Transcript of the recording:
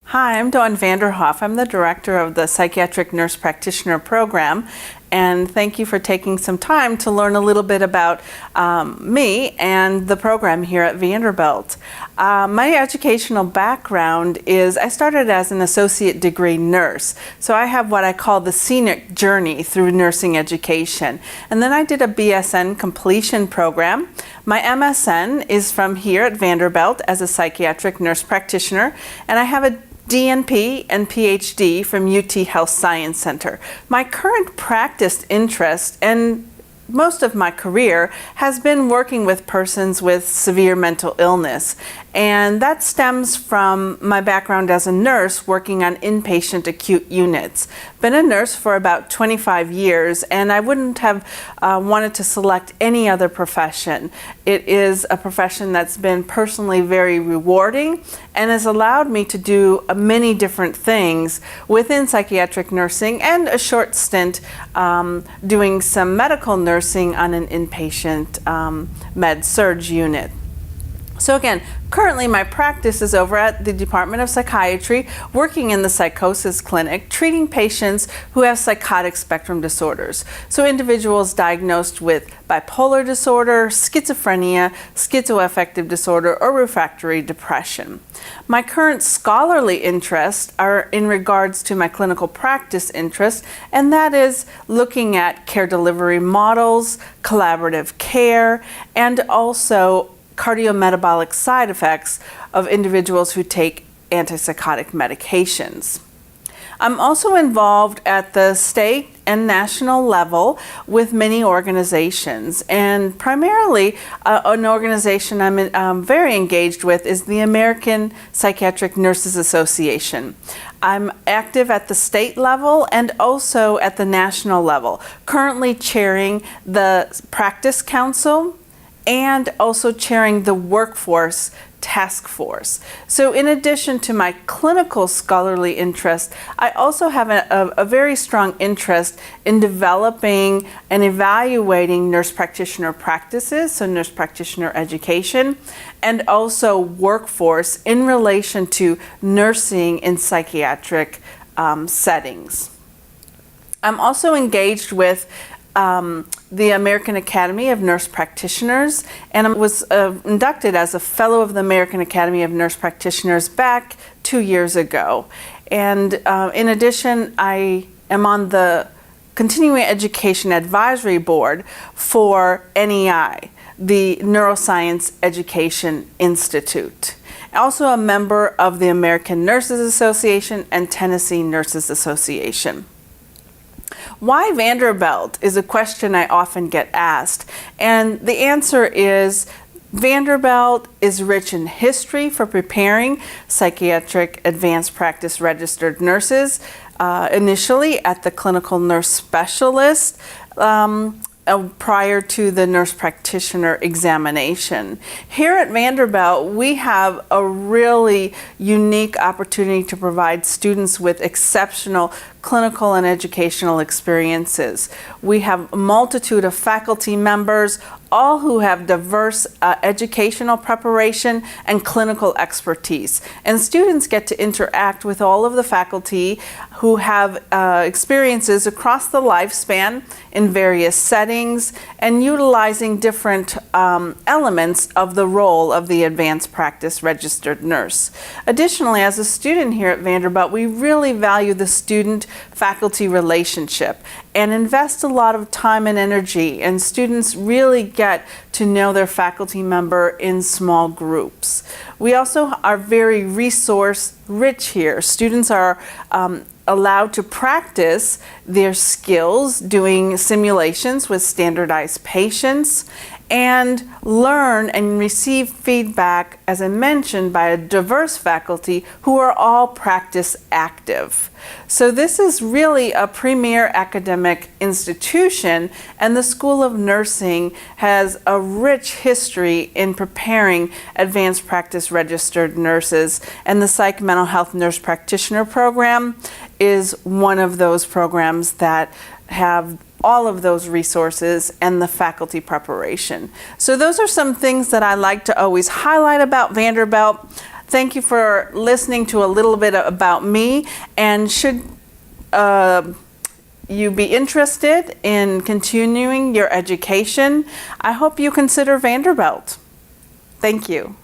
Hi, I'm Dawn Vanderhoef. I'm the director of the Psychiatric Nurse Practitioner program, and thank you for taking some time to learn a little bit about me and the program here at Vanderbilt. My educational background is I started as an associate degree nurse, so I have what I call the scenic journey through nursing education. And then I did a BSN completion program. My MSN is from here at Vanderbilt as a psychiatric nurse practitioner, and I have a DNP and PhD from UT Health Science Center. My current practice interest and most of my career has been working with persons with severe mental illness, and that stems from my background as a nurse working on inpatient acute units. Been a nurse for about 25 years, and I wouldn't have wanted to select any other profession. It is a profession that's been personally very rewarding and has allowed me to do many different things within psychiatric nursing and a short stint doing some medical nursing on an inpatient med-surg unit. So again, currently my practice is over at the Department of Psychiatry, working in the psychosis clinic, treating patients who have psychotic spectrum disorders. So individuals diagnosed with bipolar disorder, schizophrenia, schizoaffective disorder, or refractory depression. My current scholarly interests are in regards to my clinical practice interest, and that is looking at care delivery models, collaborative care, and also cardiometabolic side effects of individuals who take antipsychotic medications. I'm also involved at the state and national level with many organizations, and primarily an organization I'm very engaged with is the American Psychiatric Nurses Association. I'm active at the state level and also at the national level, currently chairing the Practice Council and also chairing the Workforce Task Force. So in addition to my clinical scholarly interest, I also have a very strong interest in developing and evaluating nurse practitioner practices, so nurse practitioner education, and also workforce in relation to nursing in psychiatric settings. I'm also engaged with the American Academy of Nurse Practitioners, and I was inducted as a Fellow of the American Academy of Nurse Practitioners back 2 years ago. And in addition, I am on the Continuing Education Advisory Board for NEI, the Neuroscience Education Institute. Also a member of the American Nurses Association and Tennessee Nurses Association. Why Vanderbilt is a question I often get asked, and the answer is Vanderbilt is rich in history for preparing psychiatric advanced practice registered nurses, initially at the clinical nurse specialist, prior to the nurse practitioner examination. Here at Vanderbilt, we have a really unique opportunity to provide students with exceptional clinical and educational experiences. We have a multitude of faculty members, all who have diverse educational preparation and clinical expertise. And students get to interact with all of the faculty who have experiences across the lifespan in various settings and utilizing different elements of the role of the advanced practice registered nurse. Additionally, as a student here at Vanderbilt, we really value the student-faculty relationship and invest a lot of time and energy, and students really get to know their faculty member in small groups. We also are very resource rich here. Students are allowed to practice their skills doing simulations with standardized patients and learn and receive feedback, as I mentioned, by a diverse faculty who are all practice active. So this is really a premier academic institution, and the School of Nursing has a rich history in preparing advanced practice registered nurses, and the Psych Mental Health Nurse Practitioner program is one of those programs that have all of those resources and the faculty preparation. So those are some things that I like to always highlight about Vanderbilt. Thank you for listening to a little bit about me, and should you be interested in continuing your education, I hope you consider Vanderbilt. Thank you.